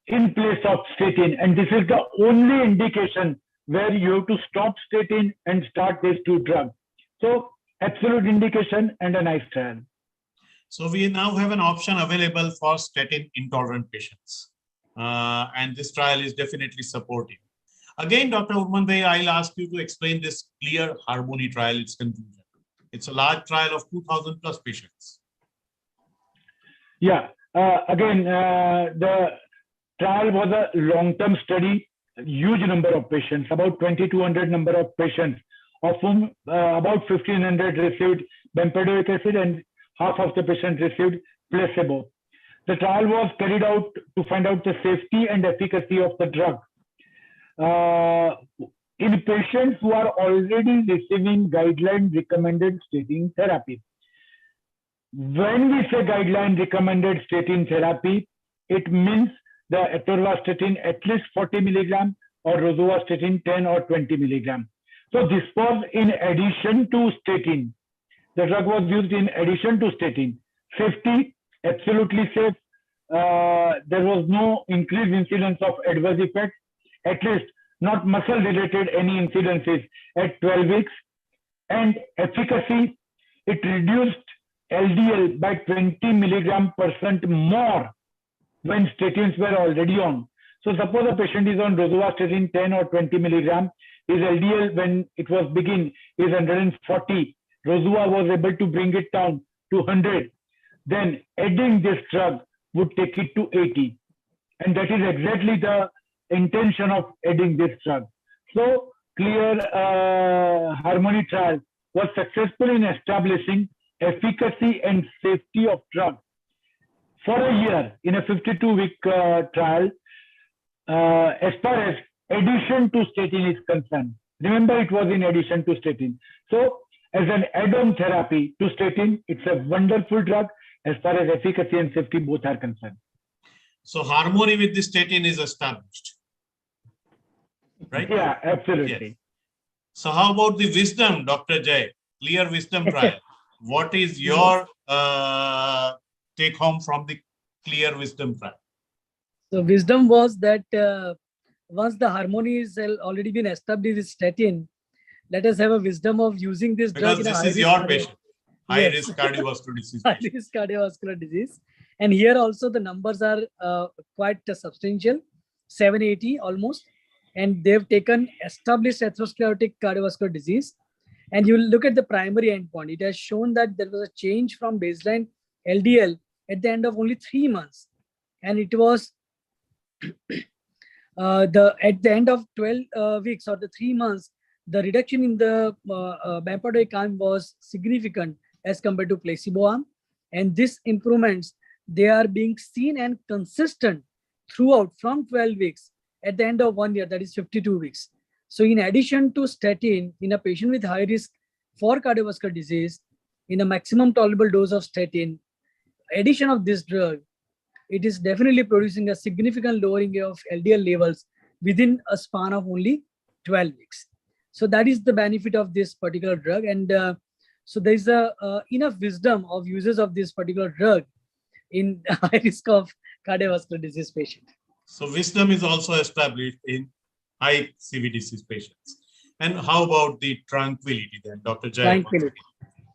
S4: in place of statin. And this is the only indication where you have to stop statin and start these 2 drugs. So absolute indication and a nice trial.
S3: So we now have an option available for statin intolerant patients. And this trial is definitely supportive. Again, Dr. Urman Bhai, I'll ask you to explain this clear harmony trial, its conclusion. It's a large trial of 2,000 plus patients.
S4: Yeah, again, the trial was a long-term study, huge number of patients, about 2,200 number of patients, of whom about 1,500 received bempedoic acid and half of the patients received placebo. The trial was carried out to find out the safety and efficacy of the drug. In patients who are already receiving guideline recommended statin therapy. When we say guideline recommended statin therapy, it means the atorvastatin at least 40 milligram or rosuvastatin 10 or 20 milligram. So this was in addition to statin. The drug was used in addition to statin. Safety, absolutely safe. There was no increased incidence of adverse effects, at least not muscle-related any incidences at 12 weeks. And efficacy, it reduced LDL by 20 milligram % more when statins were already on. So suppose a patient is on rosuvastatin 10 or 20 milligram, his LDL when it was begin is 140. Rosuva was able to bring it down to 100. Then adding this drug would take it to 80. And that is exactly the intention of adding this drug. So clear harmony trial was successful in establishing efficacy and safety of drug for a year in a 52-week trial as far as addition to statin is concerned. Remember, it was in addition to statin. So as an add-on therapy to statin, it's a wonderful drug as far as efficacy and safety both are concerned.
S3: So harmony with the statin is established, right?
S4: Yeah, absolutely.
S3: Yes. So how about the wisdom, Dr. Jay? Clear wisdom trial. What is your take home from the clear wisdom trial?
S5: So wisdom was that once the harmony is already been established with statin, let us have a wisdom of using this drug
S3: Because
S5: in a
S3: this
S5: high
S3: is
S5: risk
S3: your patient, high
S5: Yes.
S3: risk cardiovascular disease.
S5: high risk cardiovascular disease. And here also the numbers are quite substantial, 780 almost. And they've taken established atherosclerotic cardiovascular disease. And you will look at the primary endpoint. It has shown that there was a change from baseline LDL at the end of only 3 months. And it was at the end of 12 weeks or the 3 months, the reduction in the bempedoic arm was significant as compared to placebo arm. And these improvements, they are being seen and consistent throughout from 12 weeks at the end of 1 year, that is 52 weeks. So in addition to statin, in a patient with high risk for cardiovascular disease, in a maximum tolerable dose of statin, addition of this drug, it is definitely producing a significant lowering of LDL levels within a span of only 12 weeks. So that is the benefit of this particular drug. And so there is enough wisdom of users of this particular drug in high risk of cardiovascular disease patient.
S3: So wisdom is also established in high CV disease patients. And how about the tranquility then, Dr. Jay?
S5: Tranquility.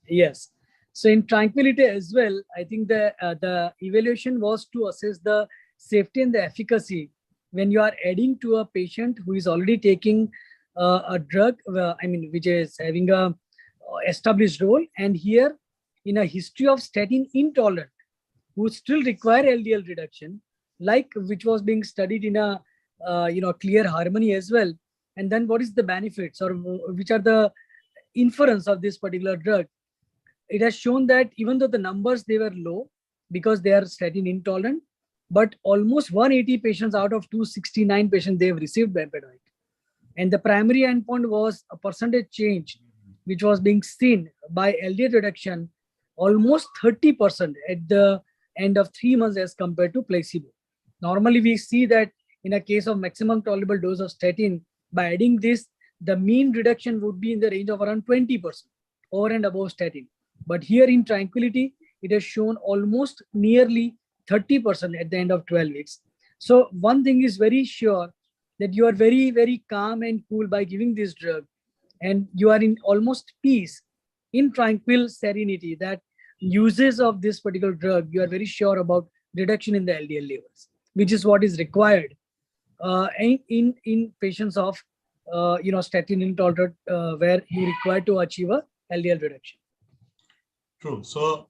S5: Yes. So in tranquility as well, I think the evaluation was to assess the safety and the efficacy when you are adding to a patient who is already taking a drug, which is having a established role. And here in a history of statin intolerant, who still require LDL reduction, like which was being studied in a clear harmony as well. And then what is the benefits or which are the inference of this particular drug? It has shown that even though the numbers, they were low because they are statin intolerant, but almost 180 patients out of 269 patients, they have received bempedoic. And the primary endpoint was a percentage change, which was being seen by LDL reduction, almost 30% at the end of 3 months as compared to placebo. Normally, we see that in a case of maximum tolerable dose of statin, by adding this, the mean reduction would be in the range of around 20% over and above statin. But here in tranquility, it has shown almost nearly 30% at the end of 12 weeks. So one thing is very sure that you are very, very calm and cool by giving this drug. And you are in almost peace, in tranquil serenity that uses of this particular drug, you are very sure about reduction in the LDL levels, which is what is required in patients of statin intolerant, where you require to achieve a LDL reduction.
S3: True. So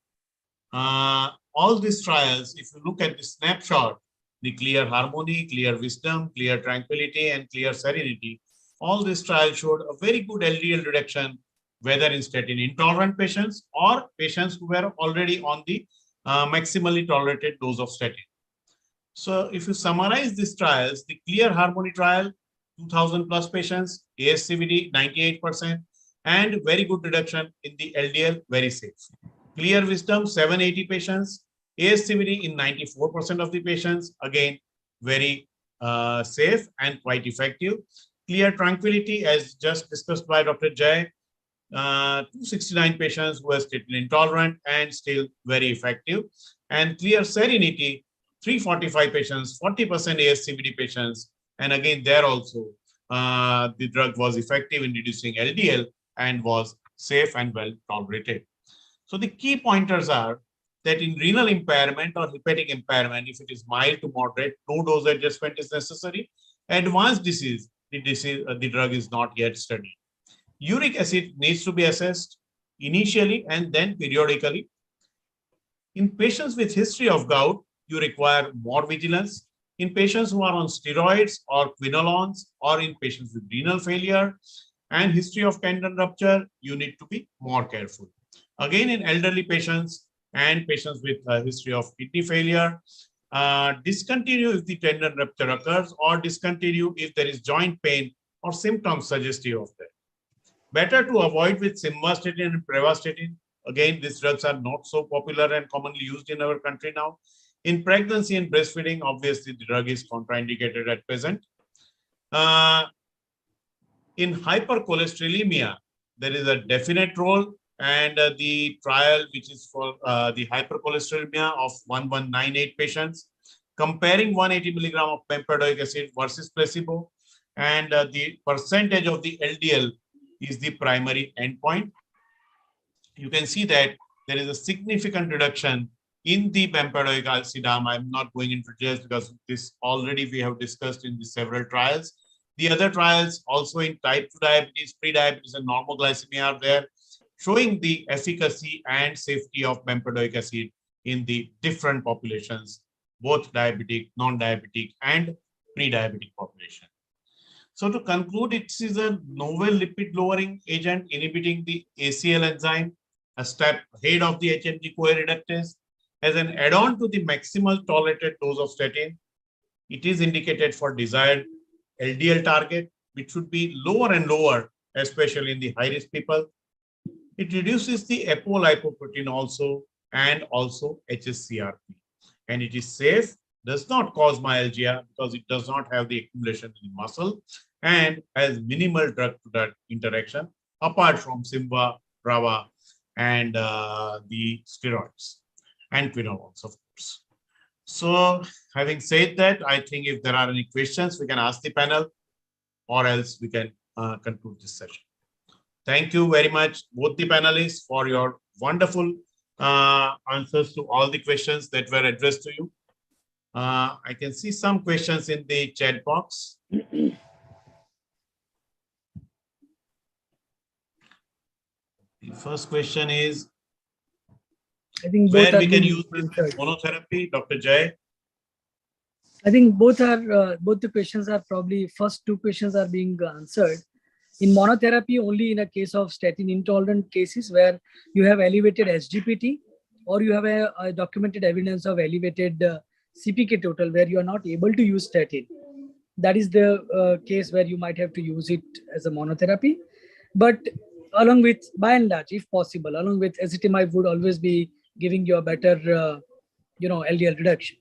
S3: all these trials, if you look at the snapshot, the Clear Harmony, Clear Wisdom, Clear Tranquility, and Clear Serenity, all these trials showed a very good LDL reduction, whether in statin intolerant patients or patients who were already on the maximally tolerated dose of statin. So if you summarize these trials, the Clear Harmony trial, 2000 plus patients, ASCVD 98%, and very good reduction in the LDL, very safe. Clear Wisdom, 780 patients, ASCVD in 94% of the patients, again, very safe and quite effective. Clear Tranquility, as just discussed by Dr. Jay, 269 patients who were statin intolerant and still very effective. And Clear Serenity, 345 patients, 40% ASCVD patients. And again, there also, the drug was effective in reducing LDL and was safe and well tolerated. So the key pointers are that in renal impairment or hepatic impairment, if it is mild to moderate, no dose adjustment is necessary. Advanced disease, the drug is not yet studied. Uric acid needs to be assessed initially and then periodically. In patients with history of gout, you require more vigilance. In patients who are on steroids or quinolones, or in patients with renal failure and history of tendon rupture, you need to be more careful. Again, in elderly patients and patients with a history of kidney failure, discontinue if the tendon rupture occurs, or discontinue if there is joint pain or symptoms suggestive of that. Better to avoid with simvastatin and pravastatin. Again, these drugs are not so popular and commonly used in our country now. In pregnancy and breastfeeding, obviously the drug is contraindicated at present. In hypercholesterolemia, there is a definite role, and the trial which is for the hypercholesterolemia of 1198 patients, comparing 180 milligram of bempedoic acid versus placebo, and the percentage of the LDL is the primary endpoint. You can see that there is a significant reduction in the bempedoic acid arm. I'm not going into details because this already we have discussed in the several trials. The other trials also in type 2 diabetes, pre-diabetes, and normoglycemia are there, showing the efficacy and safety of bempedoic acid in the different populations, both diabetic, non-diabetic, and pre-diabetic population. So to conclude, it is a novel lipid lowering agent inhibiting the ACL enzyme, a step ahead of the HMG-CoA reductase. As an add-on to the maximal tolerated dose of statin, it is indicated for desired LDL target, which should be lower and lower, especially in the high-risk people. It reduces the apolipoprotein also, and also HSCRP. And it is safe, does not cause myalgia because it does not have the accumulation in the muscle, and has minimal drug-to-drug interaction apart from Simva, Prava, and the steroids and quinolones, of course. So having said that, I think if there are any questions, we can ask the panel, or else we can conclude this session. Thank you very much, both the panelists, for your wonderful answers to all the questions that were addressed to you. I can see some questions in the chat box. The first question is,
S5: I think
S3: where
S5: both
S3: we
S5: are
S3: can
S5: being
S3: use this
S5: answered.
S3: monotherapy, Dr. Jay?
S5: I think both the questions are probably, first two questions are being answered. In monotherapy, only in a case of statin intolerant cases where you have elevated SGPT, or you have a documented evidence of elevated CPK total where you are not able to use statin. That is the case where you might have to use it as a monotherapy. But along with, by and large, if possible, along with ezetimibe would always be giving you a better, LDL reduction.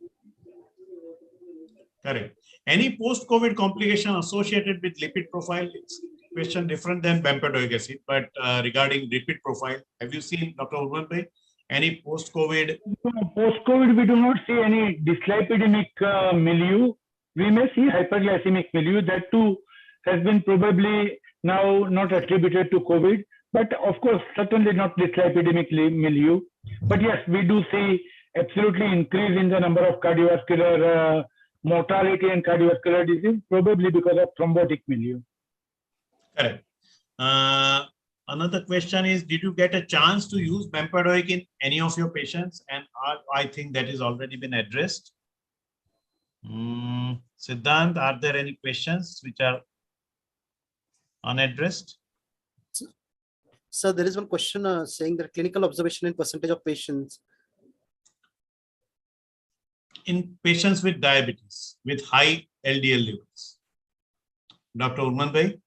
S3: Correct. Any post-COVID complication associated with lipid profile? It's question different than bempedoic acid, but regarding lipid profile, have you seen, Dr. Urban Bhai, any post-COVID?
S4: Post-COVID, we do not see any dyslipidemic milieu. We may see hyperglycemic milieu. That too has been probably now not attributed to COVID, but of course, certainly not dyslipidemic milieu. But yes, we do see absolutely increase in the number of cardiovascular mortality and cardiovascular disease, probably because of thrombotic milieu.
S3: Correct. Another question is, did you get a chance to use Bempedoic in any of your patients? And I think that is already been addressed. Siddhant, are there any questions which are unaddressed?
S2: So there is one question saying that clinical observation in percentage of patients.
S3: In patients with diabetes, with high LDL levels. Dr. Urman Bhai?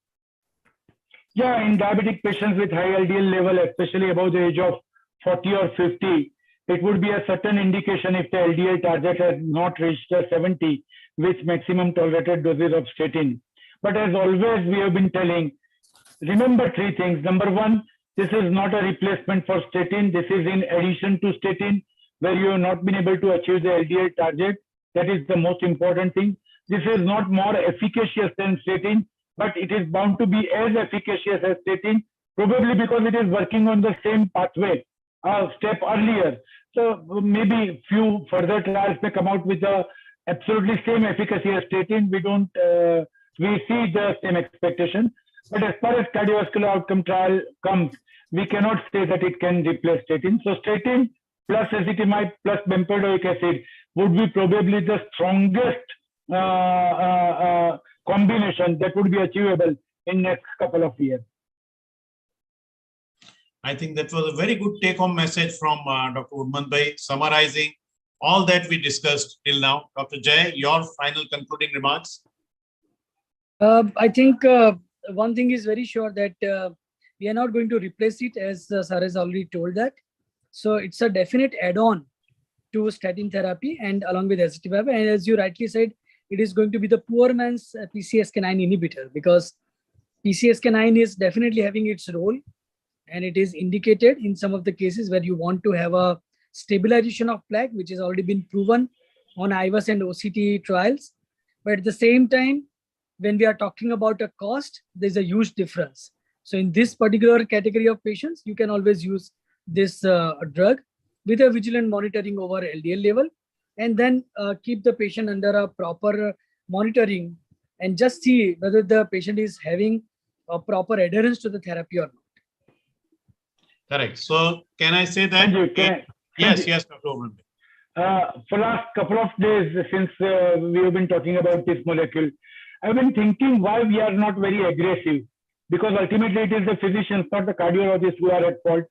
S4: Yeah, in diabetic patients with high LDL level, especially above the age of 40 or 50, it would be a certain indication if the LDL target has not reached the 70 with maximum tolerated doses of statin. But as always, we have been telling, remember three things. Number one, this is not a replacement for statin. This is in addition to statin, where you have not been able to achieve the LDL target. That is the most important thing. This is not more efficacious than statin, but it is bound to be as efficacious as statin, probably because it is working on the same pathway a step earlier. So maybe few further trials may come out with the absolutely same efficacy as statin. We see the same expectation. But as far as cardiovascular outcome trial comes, we cannot say that it can replace statin. So statin plus ezetimibe plus bempedoic acid would be probably the strongest combination that would be achievable in next couple of years.
S3: I think that was a very good take-home message from Dr. Urman Bhai, summarizing all that we discussed till now. Dr. Jay, your final concluding remarks?
S5: I think one thing is very sure that we are not going to replace it, as Sir has already told that. So it's a definite add-on to statin therapy and along with ezetimibe. And as you rightly said, it is going to be the poor man's PCSK9 inhibitor, because PCSK9 is definitely having its role, and it is indicated in some of the cases where you want to have a stabilization of plaque, which has already been proven on IVAS and OCT trials. But at the same time, when we are talking about a cost, there's a huge difference. So in this particular category of patients, you can always use this drug with a vigilant monitoring over LDL level, and then keep the patient under a proper monitoring and just see whether the patient is having a proper adherence to the therapy or not.
S3: Correct. So can I say that? Yes, Dr. Urman Bhai.
S4: For last couple of days, since we have been talking about this molecule, I've been thinking why we are not very aggressive, because ultimately it is the physicians, not the cardiologists, who are at fault.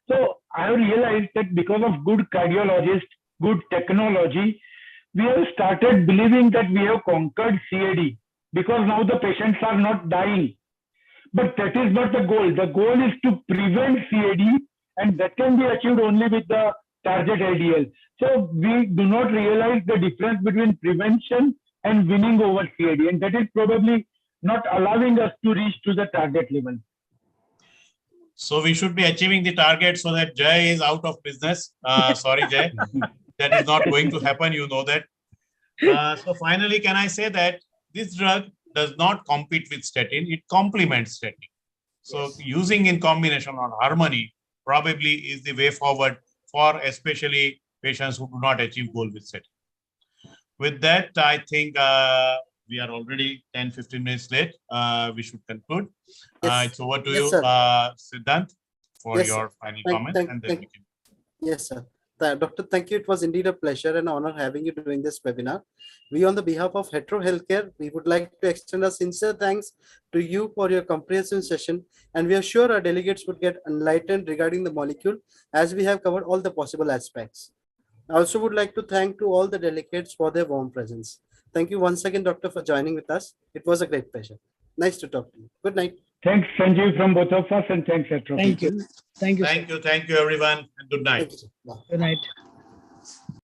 S4: So I have realized that because of good cardiologists, good technology, we have started believing that we have conquered CAD, because now the patients are not dying. But that is not the goal. The goal is to prevent CAD, and that can be achieved only with the target LDL. So we do not realize the difference between prevention and winning over CAD, and that is probably not allowing us to reach to the target level.
S3: So we should be achieving the target so that Jay is out of business. Sorry, Jay. That is not going to happen. You know that. So finally, can I say that this drug does not compete with statin. It complements statin. So using in combination or harmony probably is the way forward for especially patients who do not achieve goal with statin. With that, I think we are already 10-15 minutes late. We should conclude.
S2: Yes.
S3: It's over to
S2: Yes,
S3: you,
S2: sir.
S3: Siddhant, for
S2: Yes,
S3: your
S2: sir.
S3: final comments. And then we can.
S2: Yes, sir. Doctor, thank you. It was indeed a pleasure and honor having you during this webinar. We, on the behalf of Hetero Healthcare, we would like to extend our sincere thanks to you for your comprehensive session, and we are sure our delegates would get enlightened regarding the molecule as we have covered all the possible aspects. I also would like to thank to all the delegates for their warm presence. Thank you once again, Doctor, for joining with us. It was a great pleasure. Nice to talk to you. Good night.
S4: Thanks, Sanjeev, from both of us, and thanks, Hetero.
S5: Thank you. Thank you.
S3: Thank you, everyone, and good night.
S2: Thank you, sir. Bye.
S5: Good night.